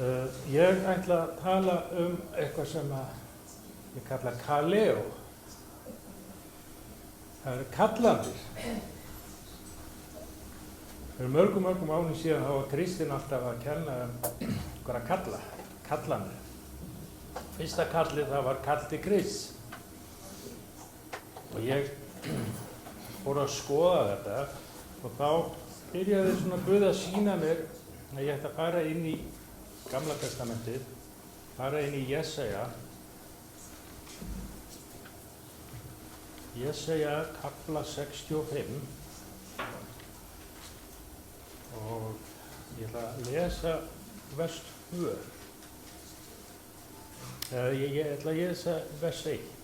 Ég ætla að tala eitthvað sem ég kalla kaleo. Það eru kallanir. Fyrir mörgum árum síðan þá var Kristinn alltaf að kenna einhverja kallanir. Fyrsta kallið það var kall til Krists. Og ég fór að skoða þetta og þá byrjaði svona Guð að sýna mér að ég ætti að fara inn í Gamla testamentið, fara inn í Jesaja kafla 65 og ég ætla að lesa vers 2. Ég ætla að lesa vers 1.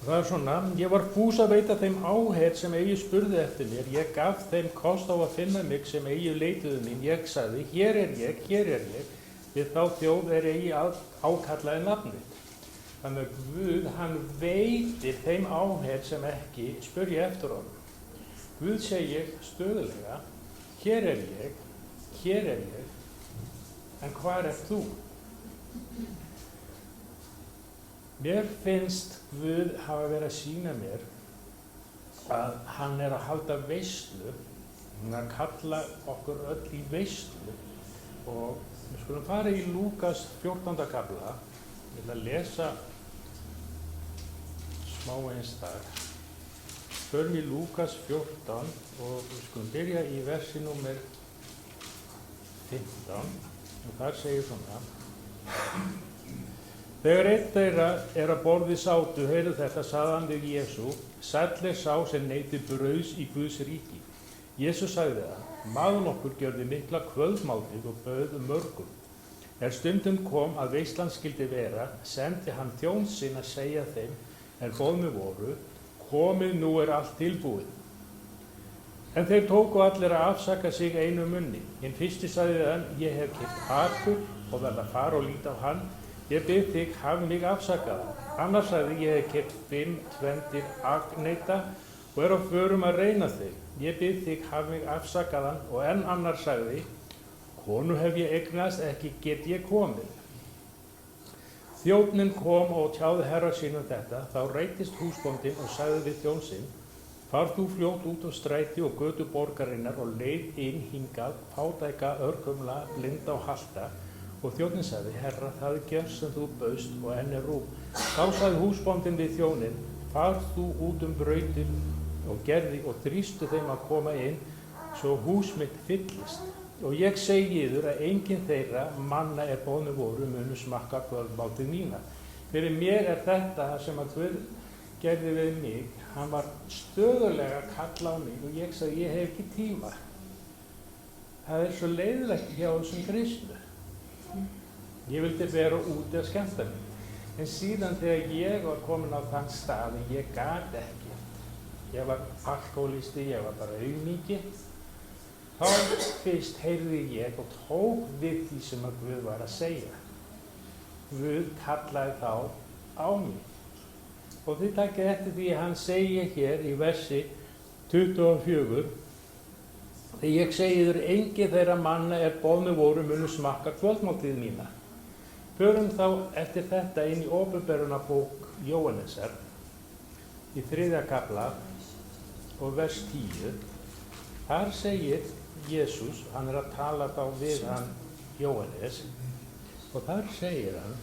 Það er svona, ég var fús að veita þeim áheyrn sem eigi spurði eftir mér, ég gaf þeim kost á að finna mig sem eigi leituðu mín, ég sagði, hér er ég, við þá þjóð er eigi ákallaði nafnið. Þannig að Guð, hann veitir þeim áheyrn sem ekki spurja eftir honum. Guð segir stöðulega, hér er ég, en hvar er þú? Mér finnst Guð hafa verið að sýna mér að hann er að halda veislu, hann er að kalla okkur öll í veislu og við skulum fara í Lúkas 14. kafla, ég ætla að lesa smáeins þar. Förum í Lúkas 14 og við skulum byrja í versi númer 15 og þar segir svona. Þegar einn þeirra er að borði sátu, heyrðu þetta, sagði hann við Jesú, sæll er sá sem neytir brauðs í Guðs ríki. Jesú sagði það, maður nokkur gjörði mikla kvöldmáltíð og bauð mörgum. Stundum kom að veislan skyldi vera, sendi hann þjón sinn að segja þeim, boðnir voru, komið nú er allt tilbúið. En þeir tóku allir að afsaka sig einu munni. Hinn fyrsti sagði hann, ég hef keypt akur og verð að fara og líta á hann. Ég bið þig, hafi mig afsakaðan. Annars sagði ég hef keypt 5 tvendir agneita og er á förum að reyna þig. Ég bið þig, hafi mig afsakaðan og enn annar sagði, konu hef ég eignast, ekki get ég komið. Þjónninn kom og tjáði herra sínum þetta, þá reittist húsbóndinn og sagði við þjón sinn, far þú fljótt út á stræti og götu borgarinnar og leið inn hingað, fátæka, örkumla, blinda og halta. Og þjónninn sagði, herra, það er gjörð sem þú bauðst og enn er rúm. Þá sagði húsbóndinn við þjóninn, far þú út brautir og gerði og þrýstu þeim að koma inn, svo hús mitt fyllist. Og ég segi yður að enginn þeirra manna boðnir voru munu smakka kvöldmáltíð mína. Fyrir mér er þetta sem að Guð gerði við mig, hann var stöðulega að kalla á mig og ég sagði, ég hef ekki tíma. Það er svo leiðilegt hjá þessum kristnu. Ég vildi vera úti að skemmta mig. En síðan þegar ég var komin á þann stað, ég gat ekki. Ég var alkohólisti, ég var bara aumingi. Þá fyrst heyrði ég og tók við því sem að Guð var að segja. Guð kallaði þá á mig. Og þið takkið eftir því að hann segir hér í versi 24, þegar ég segi þér, enginn þeirra manna boðnir voru munu smakka kvöldmáltíð mína. Förum þá eftir þetta inn í Åpenbarunarbók Jóhannesar í 3. kafla og vers 10. Þar segir Jesús, hann er að tala þá við hann Jóhannes og þar segir hann,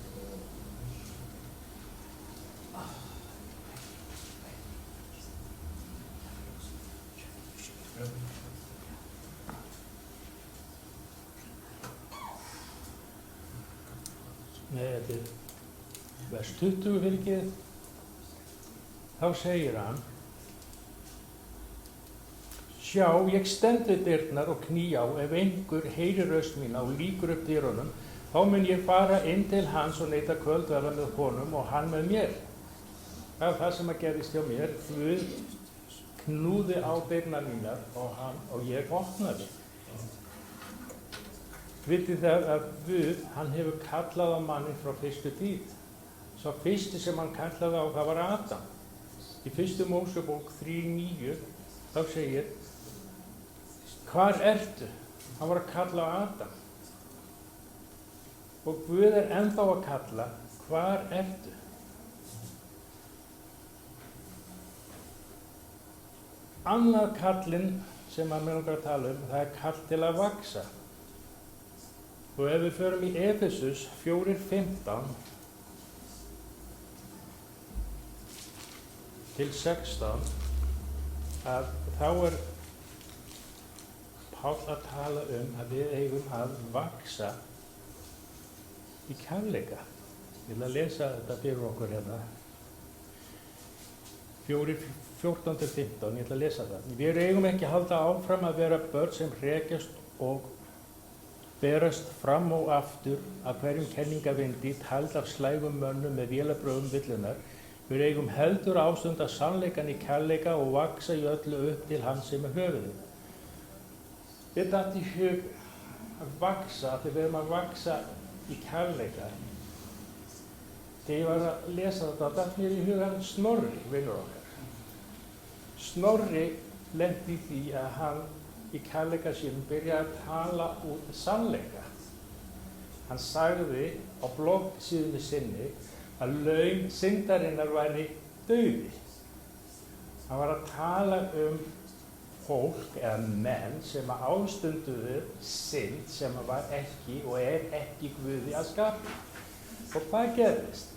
þetta er vers 20 virkið, þá segir hann, sjá, ég stend við dyrnar og kný á, ef einhver heyrir röst mína og lýkur upp dyrunum, þá mun ég fara inn til hans og neita kvöldverða með honum og hann með mér. Það er það sem að gerist hjá mér, Guð knúði á dyrnar mínar og ég opnaði. Vitið það að Guð, hann hefur kallað á manni frá fyrstu tíð. Svo fyrsti sem hann kallaði á, það var Adam. Í 1. Mósebók 3:9, þá segir, hvar ertu? Hann var að kalla á Adam. Og Guð ennþá að kalla, hvar ertu? Annað kallinn sem að mér langar að tala það er kall til að vaxa. Og ef við förum í Efesus 4:15 til 16, að þá er Páll að tala að við eigum að vaxa í kærleika. Ég vil að lesa þetta fyrir okkur hérna. 4:14-15, ég ætla að lesa það. Við eigum ekki að halda áfram að vera börn sem hrekjast og berast fram og aftur af hverjum kenningavindi, tald af slægum mönnum með vélabrögðum villunar. Við eigum heldur ástunda sannleikann í kærleika og vaxa í öllu upp til hans sem er höfuðið. Við datt í hug að vaxa, þegar við erum að vaxa í kærleika. Þegar ég var að lesa þetta, datt mér í hugan Snorri, vinur okkar. Snorri lenti í því að hann í kærleika sínum byrjaði að tala út sannleika. Hann sagði á bloggsíðunni sinni að laun syndarinnar væri dauði. Hann var að tala fólk eða menn sem ástunduðu synd sem var ekki og er ekki Guði að skapa. Og hvað gerðist?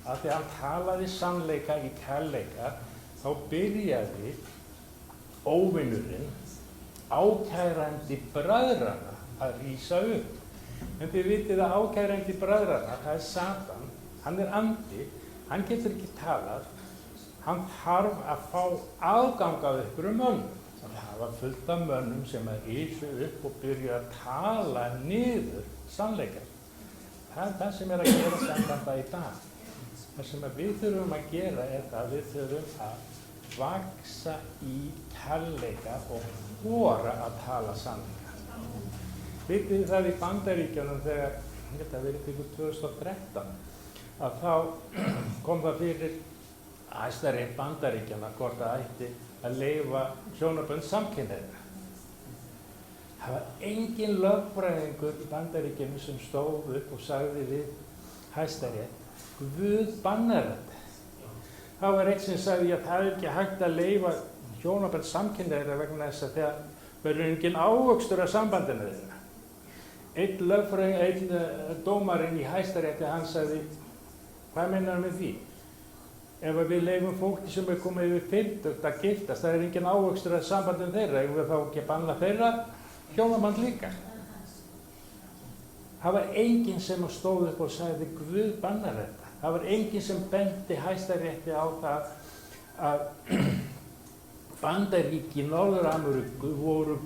Að því hann talaði sannleika í kærleika, þá byrjaði óvinurinn, ákærandi bræðrana að rísa upp. En þið vitið að ákærandi bræðrana, það er Satan, hann er andi, hann getur ekki talað, hann þarf að fá aðgang af einhverjum mönnum. Það var fullt af mönnum sem að rísu upp og byrja að tala niður sannleikann. Það er það sem er að gera sambanda í dag. Það sem við þurfum að gera er það að við þurfum að vaxa í kærleika og þora að tala sannleika. Vitið það í Bandaríkjunum þegar, þetta verið fyrir 2013, að þá kom það fyrir Hæstarétt Bandaríkjanna hvort það ætti að leyfa hjónabönd samkynhneigðra. Það var engin lögfræðingur í Bandaríkjunum sem stóð upp og sagði við Hæstarétt, Guð bannar þetta. Það var eitt sem sagði að það er ekki hægt að leyfa hjónabönd samkynhneigðra vegna þess að það verður engin ávöxtur af sambandinu þeirra. Einn dómarinn í Hæstarétti, hann sagði, hvað meinar með því? Ef við leyfum fólki sem er komið yfir 50 að giftast, það er engin ávöxtur af sambandinu þeirra, ef við þá ekki banna þeirra hjónaband líka. Það var enginn sem stóð upp og sagði, Guð bannar þetta. Það var enginn sem benti Hæstarétti á það að Bandaríki Norður-Ameríku voru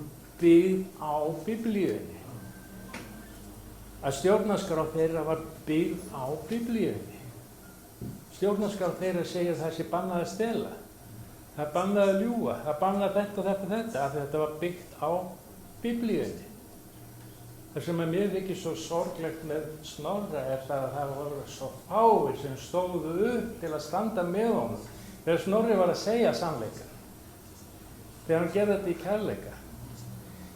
byggð á Biblíunni. Að stjórnarskrá þeirra var byggð á Biblíunni. Stjórnarskrá þeirra segir að það sé bannað að stela. Það er bannað að ljúga. Það er bannað þetta og þetta og þetta. Af því þetta var byggt á Biblíunni. Það sem að mér þykir svo sorglegt með Snorra er það að það voru svo fáir sem stóðu upp til að standa með honum. Þegar Snorri var að segja sannleikann. Þegar hann gerði þetta í kærleika.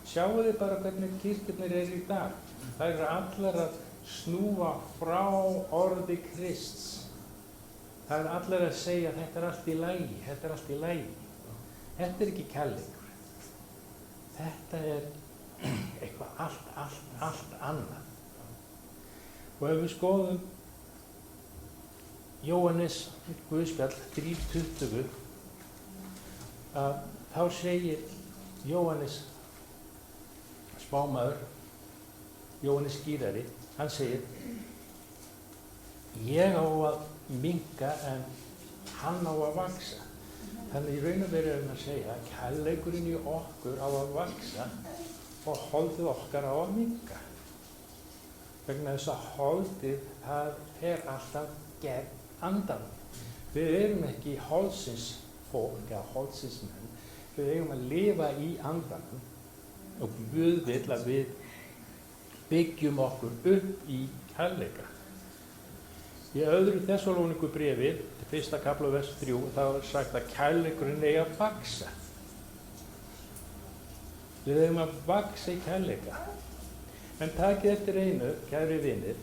Sjáu þið bara hvernig kirkjurnar eru í dag. Það eru allar að snúa frá orði Krists. Það eru allar að segja að þetta er allt í lagi, þetta er allt í lagi. Þetta er ekki kærleikur. Þetta er eitthvað allt annað. Og ef við skoðum Jóhannes Guðspjall 3:20, þá segir Jóhannes spámaður, Jóhannes skírari, hann segir, ég á að minnka en hann á að vaxa. Þannig í raun og veru erum að segja að kærleikurinn í okkur á að vaxa og holdið okkar á að minnka. Vegna þess að holdið, það fer alltaf gegn andanum. Við erum ekki holdsins fólk eða holdsins menn. Við eigum að lifa í andanum og Guð vill að við byggjum okkur upp í kærleika. Í öðru Þessalóníku bréfi, 1. kafla vers 3, þá er sagt að kærleikurinn eigi að vaxa. Við eigum að vaxa í kærleika. En takið eftir einu, kæri vinir,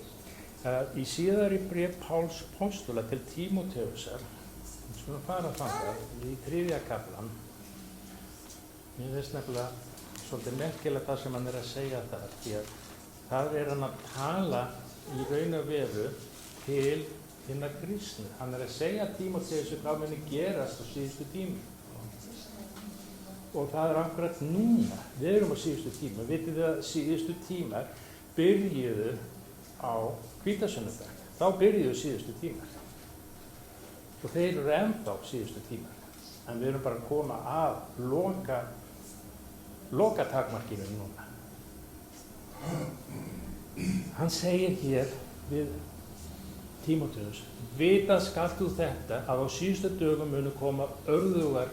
Í síðari bréf Páls postula til Tímóteusar, við skulum fara þangað í 3. kaflan. Mér finnst nefnilega svolítið merkilegt það sem hann að segja þar, því að það hann að tala í raun og veru til hinna kristnu. Hann að segja Tímóteusi hvað muni gerast á síðustu tími. Og það akkurat núna, við erum á síðustu tíma, vitið þið að síðustu tímar byrjuðu á hvítasunnudag, þá byrjuðu síðustu tímar og þeir eru ennþá síðustu tímar, en við erum bara að koma að loka takmarkinu núna. Hann segir hér við Tímóteus: vita skalt þú þetta að á síðustu dögum munu koma örðugar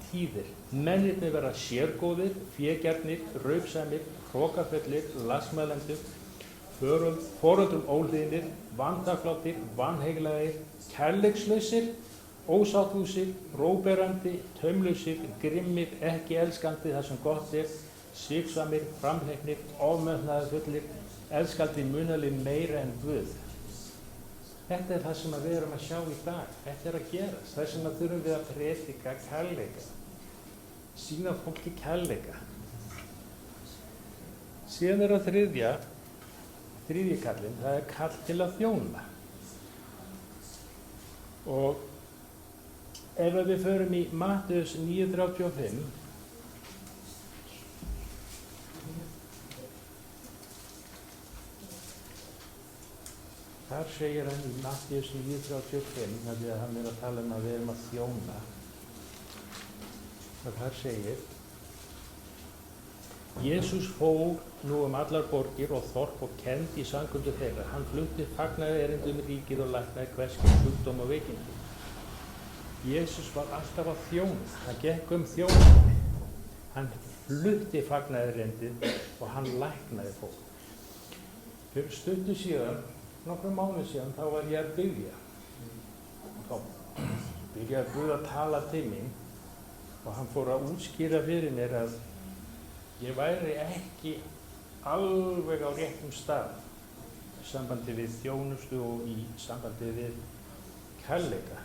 tíðir. Mennirnir verða sérgóðir, fégjarnir, raupsamir, hrokafullir, lasmælendur, foröldrum óhlýðnir, vanþakklátir, vanheiglegir, kærleikslausir, ósátthúsir, róberandi, taumlausir, grimmir, ekki elskandi það sem gott er, sviksamir, framhleypnir, ofmetnaðarfullir, elskandi munaðli meira en Guð. Þetta er það sem við erum að sjá í dag. Þetta er að gerast. Þess vegna þurfum við að predika kærleika, sýna fólki kærleika. Síðan er að þriðji kallinn, það er kall til að þjóna. Og ef við förum í Matteus 9:35, þar segir hann í Matteus 9:35, því að hann er að tala að við erum að þjóna. Og þar segir: Jesús fór nú allar borgir og þorp og kenndi í samkundu þeirra. Hann flutti fagnaði erindum ríkið og læknaði hvers kyns sjúkdóm og veikindi. Jesús var alltaf að þjóna. Hann gekk þjónustu. Hann flutti fagnaði erindið og hann læknaði fólk. Fyrir stuttu síðan, nokkrum mánuð síðan, þá var ég að byrja. Þá byrjaði Guð að tala til mín og hann fór að útskýra fyrir mér að ég væri ekki alveg á réttum stað í sambandi við þjónustu og í sambandi við kærleika.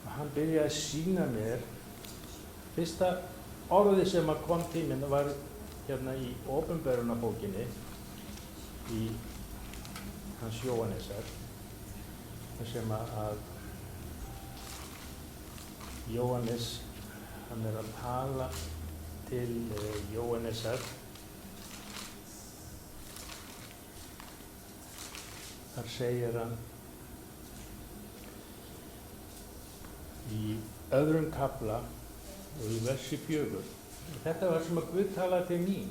Og hann byrjaði að sýna mér, fyrsta orðið sem kom til mér var hérna í Opinberunarbókinni í hans Jóhannesar, þar sem að Jóhannes, hann er að tala til Jóhannesar. Þar segir hann í 2. kafla og í versi 4. Þetta var sem að Guð talaði til mín.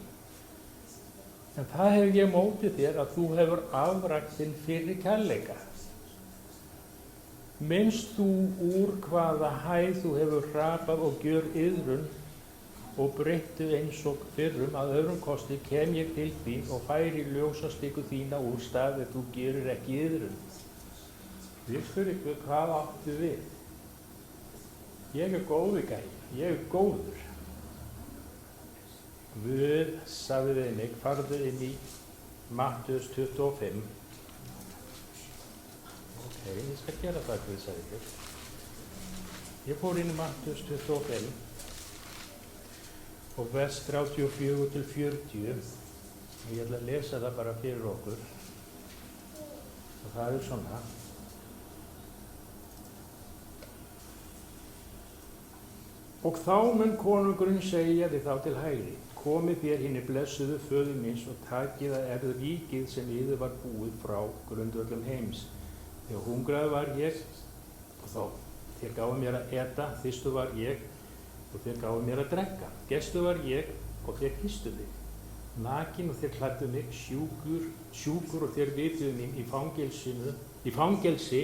En það hef ég mótið þér að þú hefur afrækt þinn fyrir kærleika. Minnst þú úr hvaða hæð þú hefur hrapað og gjör iðrun og breyttu eins og fyrrum, að öðrum kosti kem ég til þín og færi ljósastiku þína úr stað ef þú gerir ekki iðrun. Ég spyr ykkur, hvað áttu við? Ég er góður gæi, ég er góður. Guð sagði við mig, farðu inn í Matteus 25. Ok, ég skal gera það, Guð sagði ykkur. Ég fór inn í Matteus 25 og vers 34 til 40 og ég ætla að lesa það bara fyrir okkur og það er svona: og þá mun konungurinn segja við þá til hægri: komið þér hinni blessuðu föður míns og takið að erðu ríkið sem yður var búið frá grundvöllum heims. Þegar hungraður var ég og þá þér gáfu mér að eta, þyrstu var ég og þér gáfu mér að drekka. Gestur var ég og þér hýstu þig. Nakinn og þér klæddu mig, sjúkur og þér vituðu mín, í fangelsi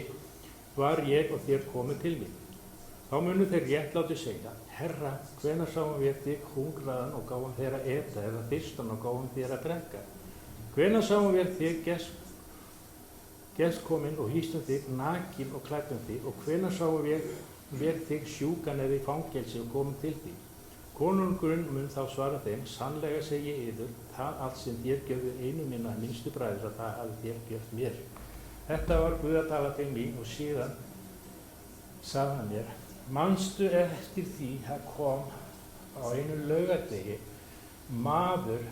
var ég og þér komu til mín. Þá munu þeir réttlátu segja: Herra, hvenær sáum við þig hungraðan og gáfum þér að eta, eða þyrstan og gáfum þér að drekka? Hvenær sáum við þig gest kominn og hýstum þig, nakinn og klæddum þig, og hvenær sáum við þig sjúkan eða í fangelsi og komum til þig? Konungurinn mun þá svara þeim, sannlega segi ég yður, það allt sem þér gjörðu einu minna minnstu bræður að það hafi þér gjört mér. Þetta var Guð að tala til mín og síðan sagði hann mér, manstu eftir því að kom á einu laugardegi maður,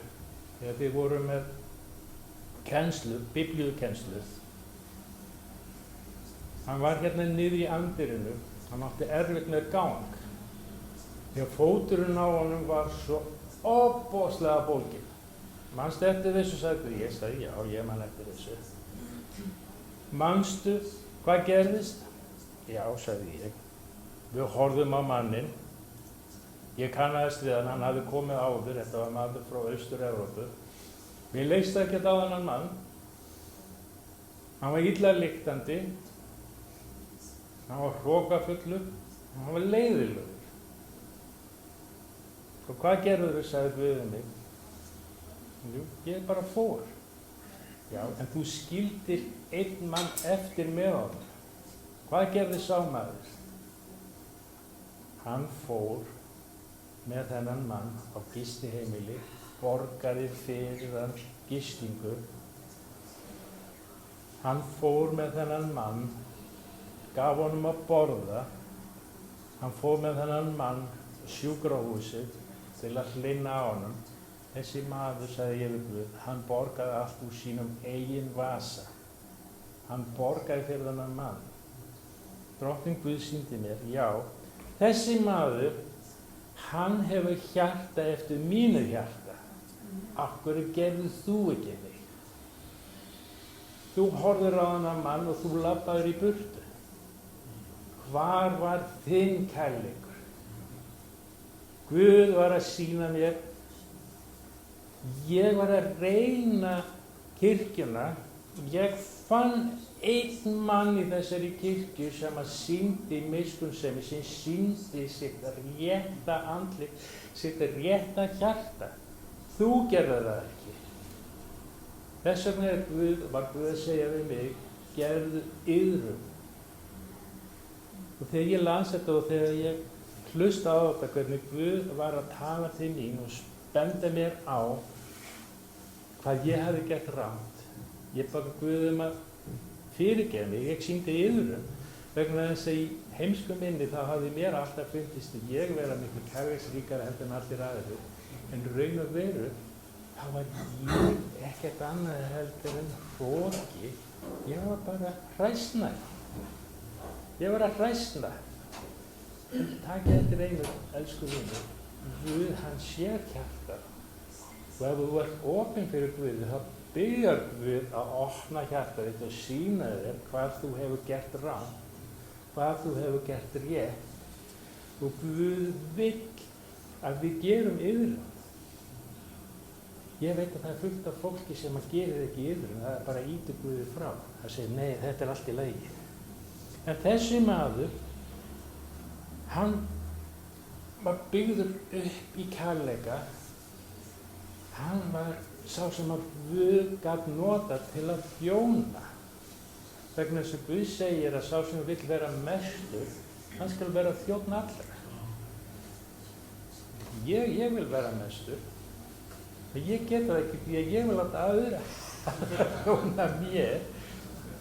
þegar við vorum með kennslu, biblíukennslu. Hann var hérna niður í andirinu, hann átti erfitt með gang. Þegar fóturinn á honum var svo ofboðslega bólginn. Manstu eftir þessu, sagði ég, sagði já, ég man eftir þessu. Manstu hvað gerðist? Já, sagði ég. Við horfðum á manninn. Ég kannaðist við hann hafði komið áður, þetta var maður frá Austur-Evrópu. Mér leist ekkert á þennan mann. Hann var illa lyktandi, hann var hrokafullur, hann var leiðilegur. Og hvað gerðurðu, sagði Guð við mig? Jú, ég bara fór. Já, en þú skildir einn mann eftir með honum. Hvað gerði sá maður? Hann fór með þennan mann á gistiheimili, borgaði fyrir hann gistingu. Hann fór með þennan mann, gaf honum að borða. Hann fór með þennan mann á sjúkrahúsið til að hlynna á honum. Þessi maður, sagði ég við Guð, hann borgaði allt úr sínum eigin vasa. Hann borgaði fyrir þennan mann. Drottinn Guð sýndi mér, já, þessi maður, hann hefur hjarta eftir mínu hjarta. Af hverju gerðir þú ekki þig? Þú horfðir á þennan mann og þú labbaðir í burtu. Hvar var þinn kærleikur? Guð var að sýna mér, ég var að reyna kirkjuna, ég fann einn mann í þessari kirkju sem að sýndi miskunnsemi, sem sýndi sitt rétta andlit, sitt rétta hjarta. Þú gerði það ekki. Þess vegna var Guð að segja við mig, gerðu iðrum. Og þegar ég las þetta og þegar ég hlusta á þetta, hvernig Guð var að tala til mín og benda mér á hvað ég hefði gert rangt. Ég bað Guð að fyrirgefa mig, ég sýndi iðrum, vegna þess að í heimsku minni þá hafði mér alltaf fundist að ég vera miklu kærleiksríkari heldur en allir aðrir. En raun og veru, þá var ég ekkert annað heldur en hroki. Ég var bara hræsnari. Ég var að hræsna. En takk eftir einu, elsku vinur, Guð hann sér hjarta. Og ef þú ert opinn fyrir Guði, þá byrjar Guð að opna hjarta þitt og sýna þér hvað þú hefur gert rangt, hvað þú hefur gert rétt. Og Guð vill að við gerum iðrun. Ég veit að það er fullt af fólki sem að gerir ekki iðrun, það er bara að ýta Guði frá. Það segir, nei, þetta er allt í lagi. En þessi maður, hann var byggður upp í kærleika. Hann var sá sem að Guð gat nota til að þjóna. Vegna þess að Guð segir að sá sem vill vera mestur, hann skal vera þjónn allra. Ég vil vera mestur, en ég get það ekki því að ég vil láta aðra þjóna mér.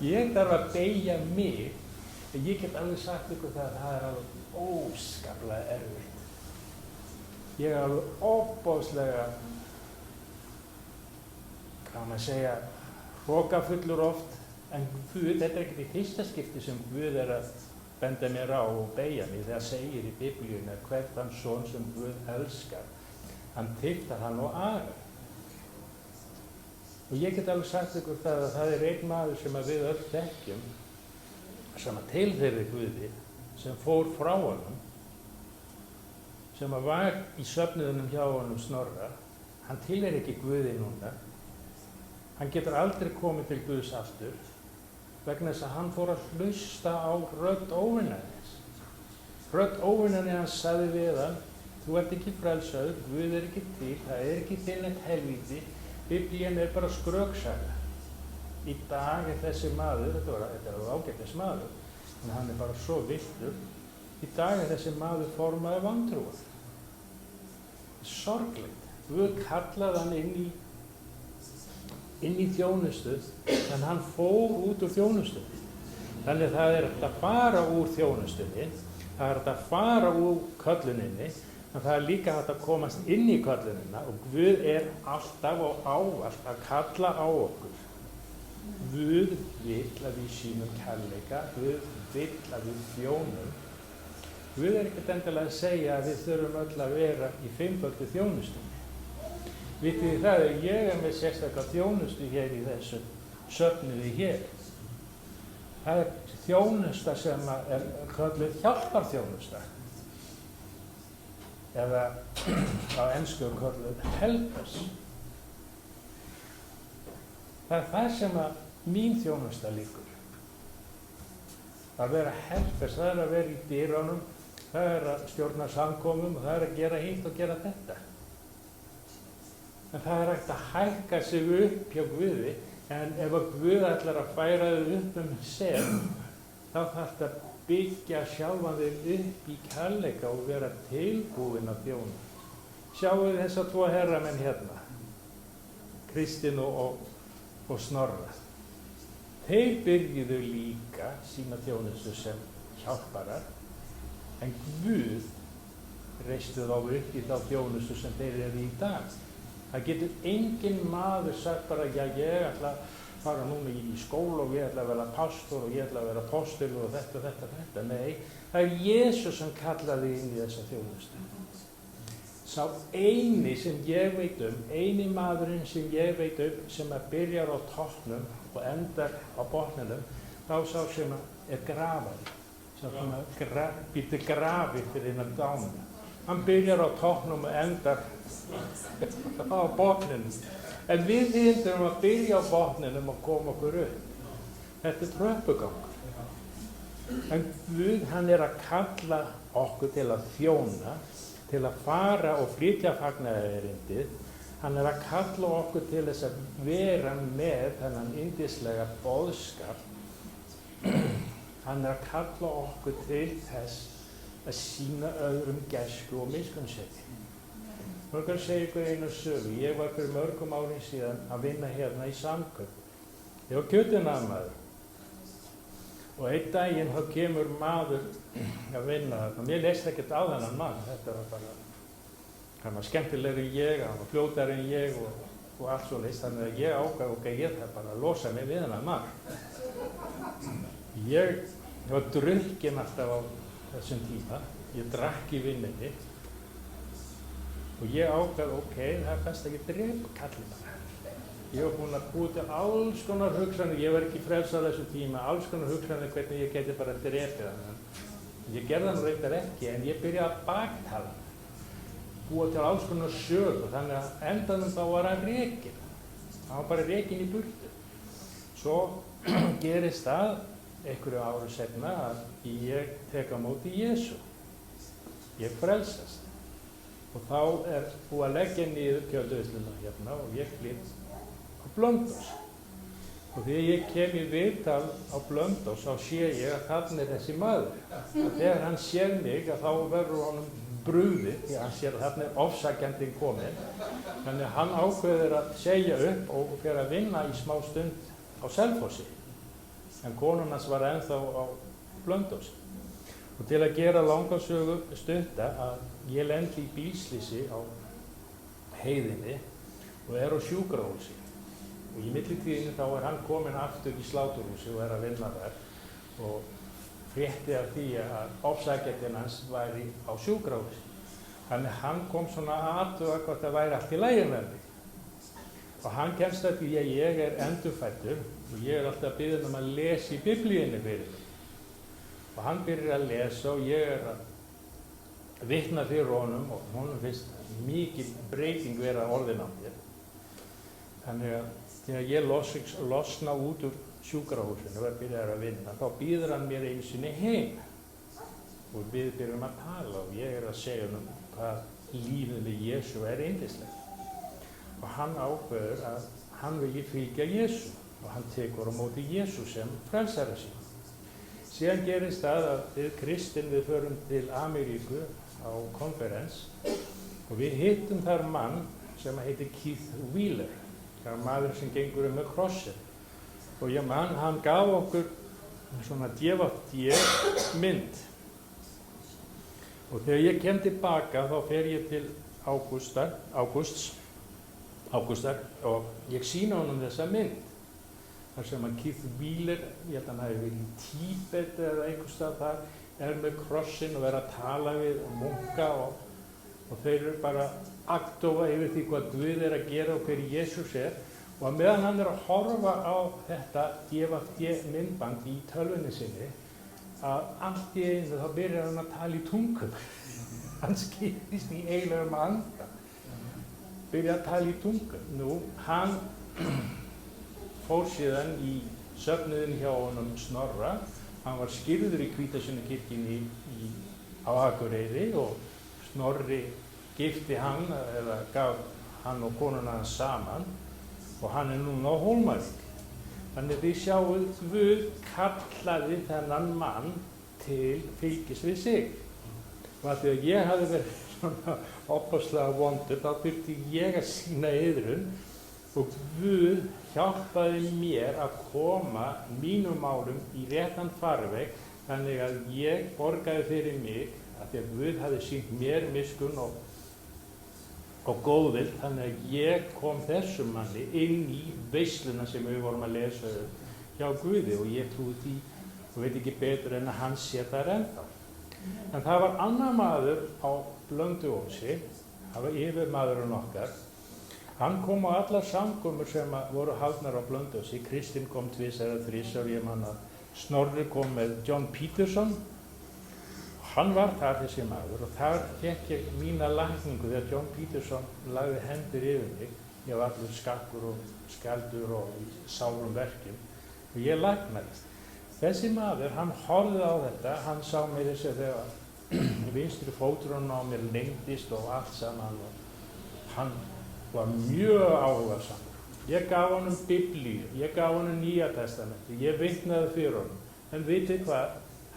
Ég þarf að beygja mig. Ég get alveg sagt ykkur það að það er alveg óskaplega erfitt. Ég er alveg ofboðslega, hvað maður segja, hrokafullur oft, en Guð, þetta er ekkert í fyrsta skipti sem Guð er að benda mér á og beygja mig. Þegar segir í Biblíunni að hvert þann son sem Guð elskar, hann tyrtar hann og agar. Og ég get alveg sagt ykkur það að það er einn maður sem að við öll þekkjum, sem að tilheyrir Guði, sem fór frá honum, sem að var í söfnuðunum hjá honum Snorra. Hann tilheyrir ekki Guði núna. Hann getur aldrei komið til Guðs aftur, vegna þess að hann fór að hlusta á rödd óvinarins. Rödd óvinarins hans sagði við hann, þú ert ekki frelsaður, Guð er ekki til, það er ekki til neitt helvíti, Biblían er bara skröksaga. Í dag er þessi maður, þetta er ágætis maður, en hann er bara svo villtur. Í dag er þessi maður formaður vantrúar. sorglegt. Guð kallaði hann inn í þjónustu, en hann fór út úr þjónustunni. Þannig það er hægt að fara úr þjónustunni, það er hægt að fara úr kölluninni, en það er líka hægt að komast inn í köllunina og Guð er alltaf og ávallt að kalla á okkur. Guð vill að við sýnum kærleika, Guð vill að við þjónum. Guð er ekkert endilega að segja að við þurfum öll að vera í fimmföldu þjónustunni. Vitið þið það að ég er með sérstaklega þjónustu hér í þessu söfnuði hér. Það er þjónusta sem er kölluð hjálparþjónusta. Eða á ensku kölluð helpers. Það er það sem að mín þjónusta liggur. Að vera helpers, það er að vera í dyrunum, það er að stjórna samkomum og það er að gera hitt og gera þetta. En það er hægt að hækka sig upp hjá Guði, en ef að Guð ætlar að færa þig upp sem, þá þarf það að byggja sjálfan þig upp í kærleika og vera tilbúinn að þjóna. Sjáu þessa tvo herramenn hérna, Kristinn og Snorra. Þeir byrjuðu líka sína þjónustu sem hjálparar, en Guð reisti þá upp í þá þjónustu sem þeir eru í dag. Það getur enginn maður sagt bara, já, ég ætla að fara núna í skóla og ég ætla að vera pastor og ég ætla að vera apostel og þetta. Nei, það er Jesús sem kallaði inn í þessa þjónustu. Sá eini sem ég veit eini maðurinn sem ég veit sem að byrjar á toppnum og endar á botninum, þá sá sem er grafari, sá sem að býtur grafi fyrir innan dámuna. Hann byrjar á toppnum og endar á botninum. En við þurfum að byrja á botninum og koma okkur upp. Þetta er tröppugangur. En Guð, hann er að kalla okkur til að þjóna, til að fara og flytja fagnaðarerindið. Hann er að kalla okkur til þess að vera með þennan yndislega boðskap. Hann er að kalla okkur til þess að sýna öðrum gæsku og miskunnsemi. Nú kan segja ykkur einu sögu. Ég var fyrir mörgum árin síðan að vinna hérna í Samkaup. Ég var kjötiðnaðarmaður. Og einn daginn þá kemur maður að vinna þarna. Mér leist ekkert á þennan mann. Þetta var bara, hann var skemmtilegri en ég, hann var fljótari en ég og allt svo leist. Þannig að ég ákvað, ok, ég þarf bara að losa mig við þennan mann. Ég var drukkinn alltaf á þessum tíma. Ég drakk í vinnunni og ég ákvað, ok, það er best að ég drepa kallinn bara. Ég var búinn að búa til alls konar hugsanir, ég var ekki frelsað þessu tíma, alls konar hugsanir hvernig ég geti bara drepið hann. Ég gerði hann reyndar ekki, en ég byrjaði að baktala hann, búa til alls konar sögur, þannig að endanum þá var hann rekinn. Hann var bara rekinn í burtu. Svo gerist það einhverju ári seinna að ég tek á móti Jesú. Ég frelsast. Og þá er búið að leggja niður kjöldauðsluna hérna og ég flytt á Blönduós. Og þegar ég kem í viðtal á Blönduós þá sé ég að þarna er þessi maður. Og þegar hann sér mig að þá verður honum brugðið, því hann sér að þarna er ofsækjandinn kominn. Þannig að hann ákveður að segja upp og fer að vinna í smá stund á Selfossi. En konan hans var ennþá á Blönduós. Og til að gera langa sögu stutta að ég lendi í bílslysi á heiðinni og er á sjúkrahúsi. Og í millitíðinni þá er hann kominn aftur í sláturhúsi og er að vinna þar og frétti af því að ofsækjandinn hans væri á sjúkrahúsi. Þannig hann kom svona að athuga hvort það væri allt í lagi með mig. Og hann kemst að því að ég er endurfæddur og ég er alltaf að biðja um að lesa í Biblíunni fyrir mig. Og hann byrjar að lesa og ég er að vitna fyrir honum og honum finnst mikil breyting vera orðin á mér. Þannig að þegar ég losna út úr sjúkrahúsinu og byrjar að vinna, þá býður hann mér einu sinni heim. Og við byrjum að tala og ég er að segja honum hvað lífið með Jesú er yndislegt. Og hann ákveður að hann vilji fylgja Jesú og hann tekur á móti Jesú sem frelsara sín. Síðan gerist það að við Kristinn við förum til Ameríku á konferens Og við hittum þar mann sem heitir Keith Wheeler, það er maður sem gengur með krossið. Og ég man, hann gaf okkur svona DVD mynd. Og þegar ég kem tilbaka þá fer ég til Ágústar og ég sýna honum þessa mynd. Þar sem að Keith Wheeler, ég held að hann hafi verið í Tíbet eða einhvers staðar þar, er með krossin og verið að tala við munka og þeir eru bara agndofa yfir því hvað Guð er að gera og hver Jesús er. Og að meðan hann er að horfa á þetta DVD myndband í tölvunni sinni, að allt í einu þá byrjar hann að tala í tungum. Hann skiptist í eiginlegum anda. Byrjar að tala í tungum. Nú, hann fór síðan í söfnuðin hjá honum Snorra. Hann var skírður í Hvítasunnu á Akureyri og Snorri gifti hann eða gaf hann og konuna hans saman og hann er núna á Hólmavík. Þannig þið sjáuð, Guð kallaði þennan mann til fylgis við sig. Og að því að ég hafði verið svona opaslega vondur, þá þurfti ég að sýna iðrun og Guð hjálpaði mér að koma mínum málum í réttan farveg, þannig að ég borgaði fyrir mig að því að Guð hafði sýnt mér miskunn og góðvild, þannig að ég kom þessum manni inn í veisluna sem við vorum að lesa hjá Guði og ég trúi því og veit ekki betur en að hann sé þar ennþá. En það var annar maður á Blönduósi, það var yfirmaðurinn okkar. Hann kom á allar samkomur sem voru haldnar á Blönduósi. Kristinn kom 2 eða 3, ég man að Snorri kom með John Peterson. Hann var þar þessi maður og þar fékk ég mína lækningu þegar John Peterson lagði hendur yfir mig. Ég var allur skakkur og skaldur og í sárum verkjum og ég læknaðist. Þessi maður, hann horfði á þetta, hann sá mig þessi þegar vinstri fóturinn á mér lengdist og allt saman og hann var mjög áhugasamur. Ég gaf honum Biblíu, ég gaf honum Nýja testamenti, ég vitnaði fyrir honum. En vitið hvað?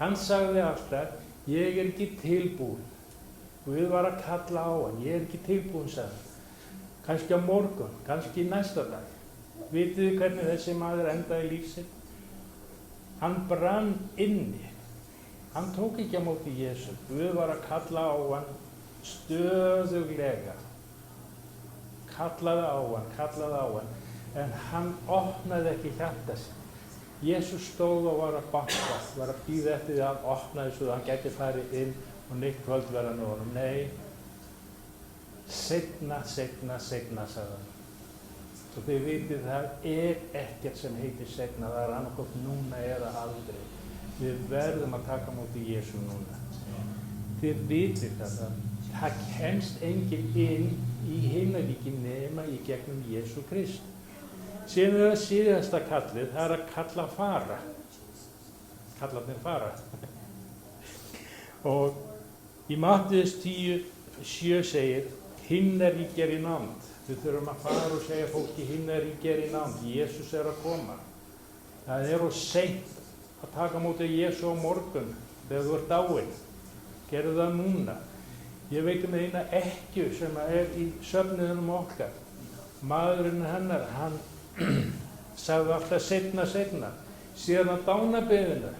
Hann sagði alltaf, ég er ekki tilbúin. Guð var að kalla á hann, ég er ekki tilbúin, sagði hann. Kannski á morgun, kannski næsta dag. Vitið þið hvernig þessi maður endaði líf sitt? Hann brann inni. Hann tók ekki á móti Jesú. Guð var að kalla á hann stöðuglega. Kallaði á hann, en hann opnaði ekki hjarta sitt. Jesús stóð og var að banka, var að bíða eftir því að hann opnaði svo að hann gæti farið inn og neitt kvöld vera með honum. Nei, seinna, sagði hann. Og þið vitið, það er ekkert sem heitir seinna, það er annaðhvort núna eða aldrei. Við verðum að taka á móti Jesú núna. Þið vitið það kemst enginn inn í himnaríkið nema í gegnum Jesú Krist. Síðan er það síðasta kallið, það er að kalla fara. Kallarnir fara. Og í Matthíus 10:7 segir, himnaríki er í nánd. Við þurfum að fara og segja fólki, himnaríki er í nánd, Jesús er að koma. Það er of seint að taka á móti Jesú á morgun þegar þú ert dáinn. Gerðu það núna. Ég veit eina ekkju sem er í söfnuðunum okkar. Maðurinn hennar, hann sagði alltaf seinna. Síðan á dánabeðinu.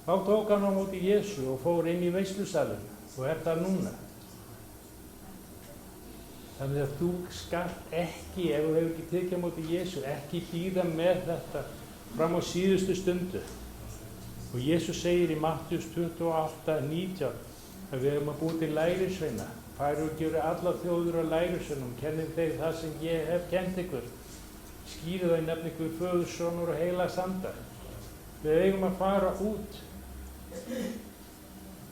Þá tók hann á móti Jesú og fór inn í veislusalinn og er það núna. Þannig að þú skalt ekki, ef þú hefur ekki tekið á móti Jesú, ekki bíða með þetta fram á síðustu stundu. Og Jesús segir í Matthíus 28:19 að við erum að búa til lærisveina. Farið og gjörið allar þjóðir á lærisveinum, kennið þeir það sem ég hef kennt ykkur. Skýrið það í nafni ykkur Föður, Sonar og Heilags Andar. Við eigum að fara út.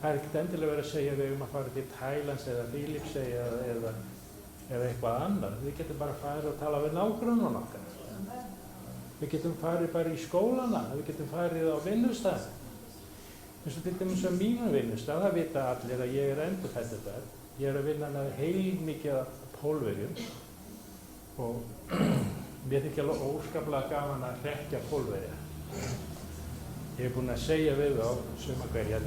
Það er ekkert endilega verið að segja að við eigum að fara til Thailands eða Filippsey eða eitthvað annar. Við getum bara farið og tala við nágrannana okkar. Við getum farið bara í skólana, við getum farið á vinnustæðin. Eins og til dæmis á mínum vinnustæð, það vita allir að ég er endurfæddur þar. Ég er að vinna með heilmikið af Pólverjum og mér þykir alveg óskaplega gaman að hrekkja Pólverja. Ég er búinn að segja við þá suma hverja,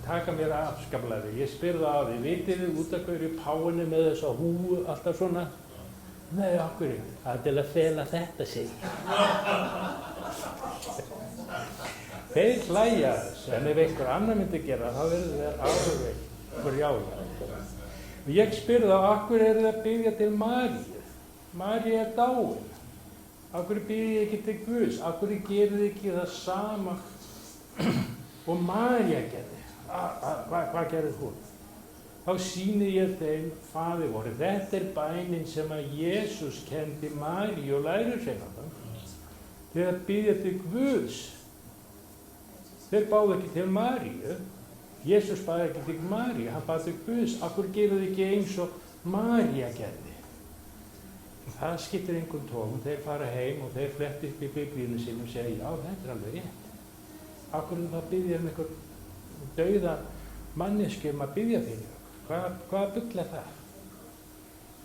taka mér afskaplega. Ég spyr það á því, vitið þið út af hverju páinu með þessa húfu alltaf svona? Nei, af hverju? Það er til að fela þetta sig. Þeir hlæja þessu, en ef einhver annar myndi gera, þá verður þeir áhugveik, einhver jálega. Og ég spyr það, af hverju eru þið að biðja til Maríu? Maríu er dáin. Af hverju biðjið þið ekki til Guðs? Af hverju gerið þið ekki það sama og María gerði? Hvað gerði hún? Þá sýni ég þeim Faðir vor. Þetta er bænin sem að Jesús kenndi Maríu og lærisveinunum til að biðja til Guðs. Þeir báðu ekki til Maríu. Jesús báði ekki til Maríu, hann báði til Guðs. Af hverju gerðu þið ekki eins og María gerði? Það skiptir engum togum. Þeir fara heim og þeir fletti upp í biblíunum sínum og segja, já, þetta er alveg rétt. Af hverju það biðja einhver dauða manneski að biðja fyrir okkur? Hvað bull er það?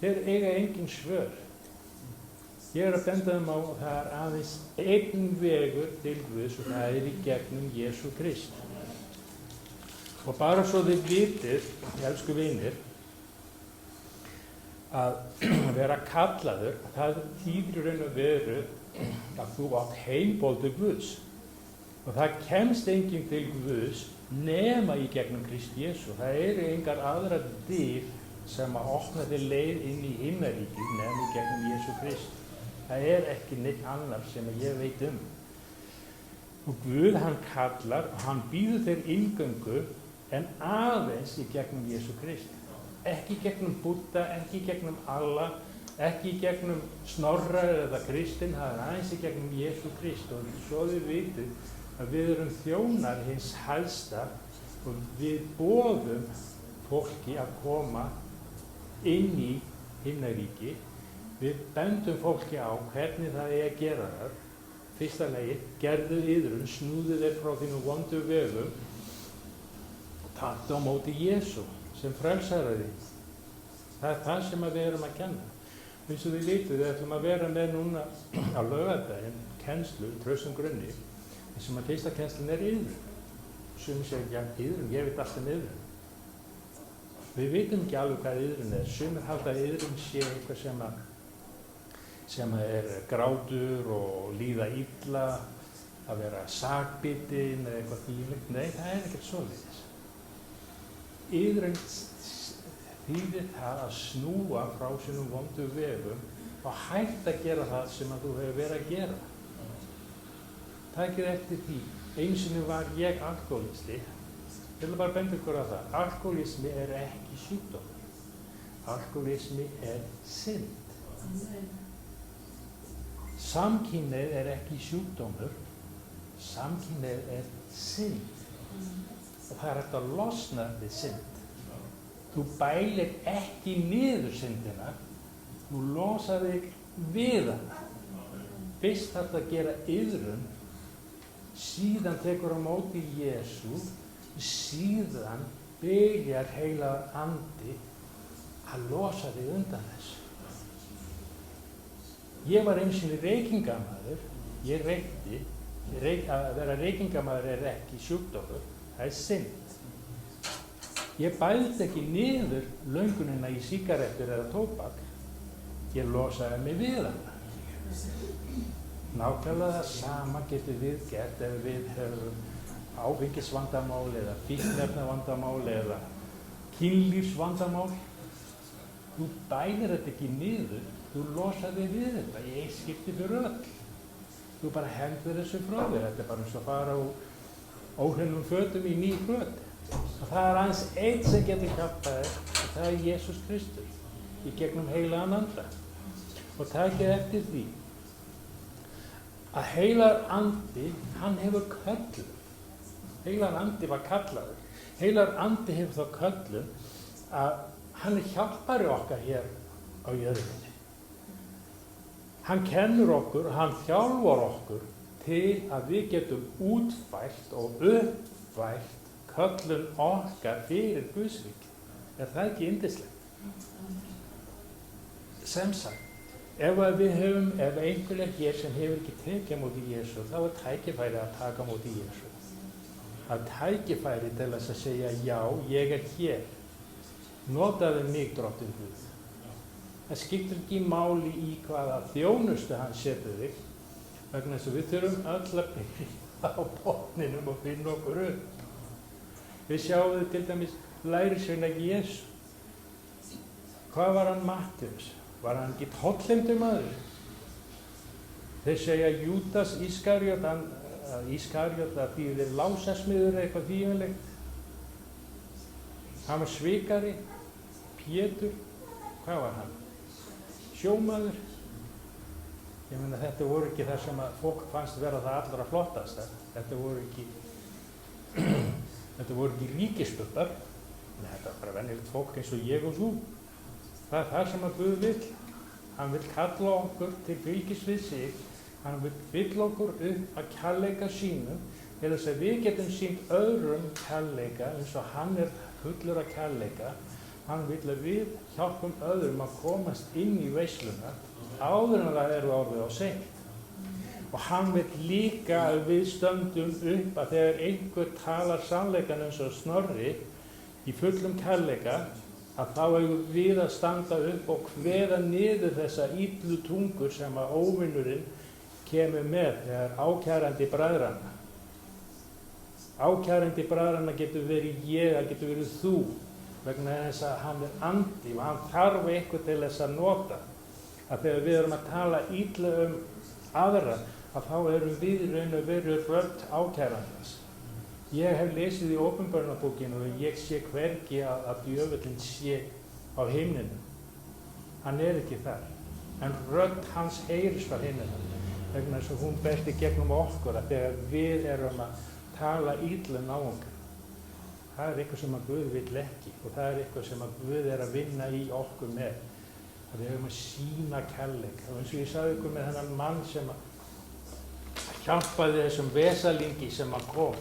Þeir eiga engin svör. Ég er að benda þeim á að það er aðeins einn vegur til Guðs og það er í gegnum Jesú Krist. Og bara svo þið vitið, elsku vinir, að vera kallaður, það þýðir í raun og veru að þú átt heimboð til Guðs. Og það kemst enginn til Guðs nema í gegnum Krist Jesú. Það eru engar aðrar dyr sem að opna þér leið inn í himnaríkið nema í gegnum Jesú Krist. Það er ekki neitt annar sem ég veit um. Og Guð hann kallar og hann býður þér inngöngu en aðeins í gegnum Jesú Krist. Ekki í gegnum Búdda, ekki í gegnum Allah, ekki í gegnum Snorra eða Kristinn, það er aðeins í gegnum Jesú Krist. Og svo þið vitið að við erum þjónar hins helsta og við boðum fólki að koma inn í himnaríki. Við bendum fólki á hvernig það er að gera það. Fyrsta lagi, gerðu iðrun, snúðu þér frá þínum vondu vegum, taktu á móti Jesú sem frelsara þín. Það er það sem við erum að kenna. Eins og við vitum, við ætlum að vera með núna á laugardaginn kennslu, traustum grunni, þessum að fyrsta kennslun er iðrun. Sumir segja, já, iðrun, ég veit allt iðrun. Við vitum ekki alveg hvað iðrun er. Sumir halda að iðrun sé eitthvað sem er grátur og líða illa, að vera sakbitinn eða eitthvað þvílíkt. Nei, það er ekkert svoleiðis. Iðrun þýðir það að snúa frá sínum vondu vegum og hætta að gera það sem að þú hefur verið að gera. Takið eftir því. Einu sinni var ég alkohólisti. Ég vil bara benda ykkur á það. Alkohólismi er ekki sjúkdómur. Alkohólismi er synd. Samkynhneigð er ekki sjúkdómur, samkynhneigð er synd. Og það er hægt að losna við synd. Þú bælir ekki niður syndina, þú losar þig við hana. Fyrst þarf það að gera iðrun, síðan tekur á móti Jesú, síðan byrjar heilagur andi að losa þig undan þessu. Ég var einu sinni reykingamaður, ég reykti, að vera reykingamaður er ekki sjúkdómur, það er synd. Ég bældi ekki niður löngunina í sígarettur eða tóbak, ég losaði mig við hana. Nákvæmlega það sama getur við gert ef við höfum áfengisvandamál eða fíkniefnavandamál eða kynlífsvandamál. Þú bælir þetta ekki niður, þú losar þig við þetta í eitt skipti fyrir öll. Þú bara hendur þessu frá þér. Þetta er bara eins og að fara á óhreinum fötum í ný föt. Og það er aðeins eitt sem getur hjálpað þér og það er Jesús Kristur í gegnum heilagan anda. Og takið eftir því að heilagur andi, hann hefur köllun. Heilagur andi var kallaður. Heilagur andi hefur þá köllun að hann er hjálpari okkar hér á jörðinni. Hann kennur okkur, hann þjálfar okkur til að við getum útfært og uppfært köllun okkar fyrir Guðsríkið. Er það ekki yndislegt? Sem sagt, ef einhver er hér sem hefur ekki tekið á móti Jesú, þá er tækifæri að taka á móti Jesú. að tækifæri til þess að segja já, ég hér. Notaðu mig, drottinn Guð. Það skiptir ekki máli í hvaða þjónustu hann setur þig, vegna þess að við þurfum öll að byrja á botninum og finna okkur upp. Við sjáum þau til dæmis lærisveina Jesú. Hvað var hann Mattheus? Var hann ekki tollheimtur maður? Þeir segja Júdas Ískariot, það þýðir lásasmiður eða eitthvað þýðanlegt. Hann var svikari. Pétur, hvað var hann? Sjómaður. Ég meina, þetta voru ekki það sem að fólk fannst vera það allra flottasta. Þetta voru ekki ríkisbubbar. Þetta var bara venjulegt fólk eins og ég og þú. Það er það sem að Guð vill. Hann vill kalla okkur til fylgis við sig. Hann vill fylla okkur upp að kærleika sínum til þess að við getum sýnt öðrum kærleika eins og hann er fullur að kærleika. Hann vill að við hjálpum öðrum að komast inn í veisluna áður en það eru orðið á seint. Og hann vill líka að við stöndum upp að þegar einhver talar sannleikann eins og Snorri í fullum kærleika, að þá eigum við að standa upp og kveða niður þessa illu tungur sem að óvinnurinn kemur með þegar ákærandi bræðranna. Ákærandi bræðranna getur verið ég, það getur verið þú, vegna þess að hann er andi og hann þarf eitthvað til þess að nota. Að þegar við erum að tala illa aðra, að þá erum við raun og veru rödd ákærandans. Ég hef lesið í Åpenbarunarbókinu og ég sé hvergi að djöfullinn sé á himninum. Hann er ekki þar. En rödd hans heyrist á himninum. Vegna þess að hún berst í gegnum okkur að þegar við erum að tala illa á okkur. Það er eitthvað sem að Guð vill ekki og það er eitthvað sem að Guð er að vinna í okkur með. Það við höfum að sýna kærleika. Og eins og ég sagði ykkur með þennan mann sem að hjálpaði þessum vesalingi sem að kom.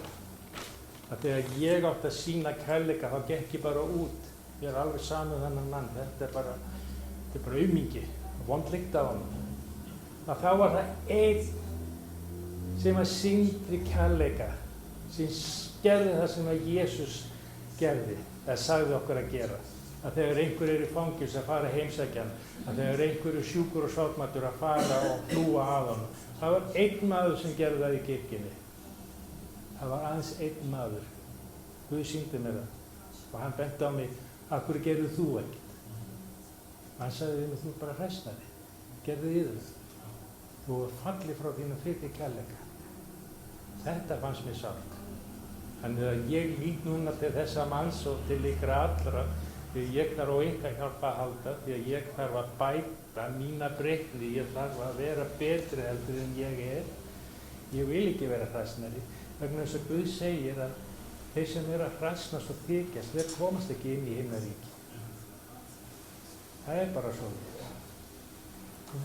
Að þegar ég átti að sýna kærleika þá gekk ég bara út. Ég er alveg samið þennan mann. Þetta er bara aumingi, vondlykt af honum. Að þá var það einn sem að sýndi kærleika, sem gerði það sem að Jesús gerði, eða sagði okkur að gera. Að þegar einhver er í fangils að fara heimsækjan, að þegar einhver er sjúkur og sorgmæddur að fara og hlúa að honum. Það var einn maður sem gerði það í kirkjunni. Það var aðeins einn maður. Guð sýndi mér það. Og hann benti á mig, af hverju gerðu þú ekkert? Hann sagði við mig, þú bara hræstnaði. Gerðu þið það. Þú var fallið frá þínu fyrri kærleika. Þetta fannst mér sárt. Þannig að ég lít núna til þessa manns og til ykkur allra því ég þarf á ykkar hjálpa að halda, því að ég þarf að bæta mína breytni, ég þarf að vera betri heldur en ég er. Ég vil ekki vera hræsnari, vegna þess að Guð segir að þeir sem eru að hræsnast og þykjast, þeir komast ekki inn í himnaríki. Það er bara svona.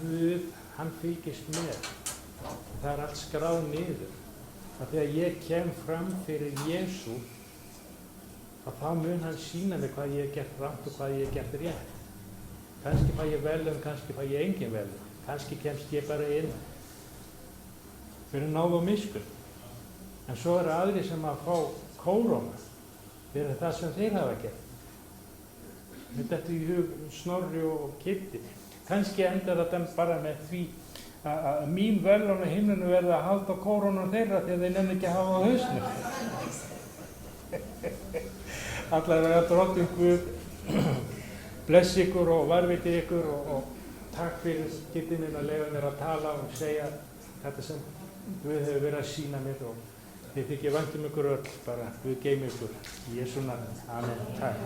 Guð, hann fylgist með. Það er allt skráð niður. Að þegar ég kem fram fyrir Jesú, að þá mun hann sýna mig hvað ég hef gert rangt og hvað ég hef gert rétt. Kannski fæ ég velum, kannski fæ ég engin velum. Kannski kemst ég bara inn fyrir náð og miskunn. En svo eru aðrir sem að fá kóróna fyrir það sem þeir hafa gert. Þetta er í hug Snorri og Kitti. Kannski endar þetta bara með því að mín velun á himninu verði að halda kórónan þeirra því að þeir nenni ekki að hafa á hausnum. Allar að drottinn Guð bless ykkur og varviti ykkur og takk fyrir Kittininn að leyfa mér að tala og segja þetta sem Guð hefur verið að sýna mér og þið þykir vænt ykkur öll, bara Guð geymi ykkur. Í Jesú nafni. Amen. Takk.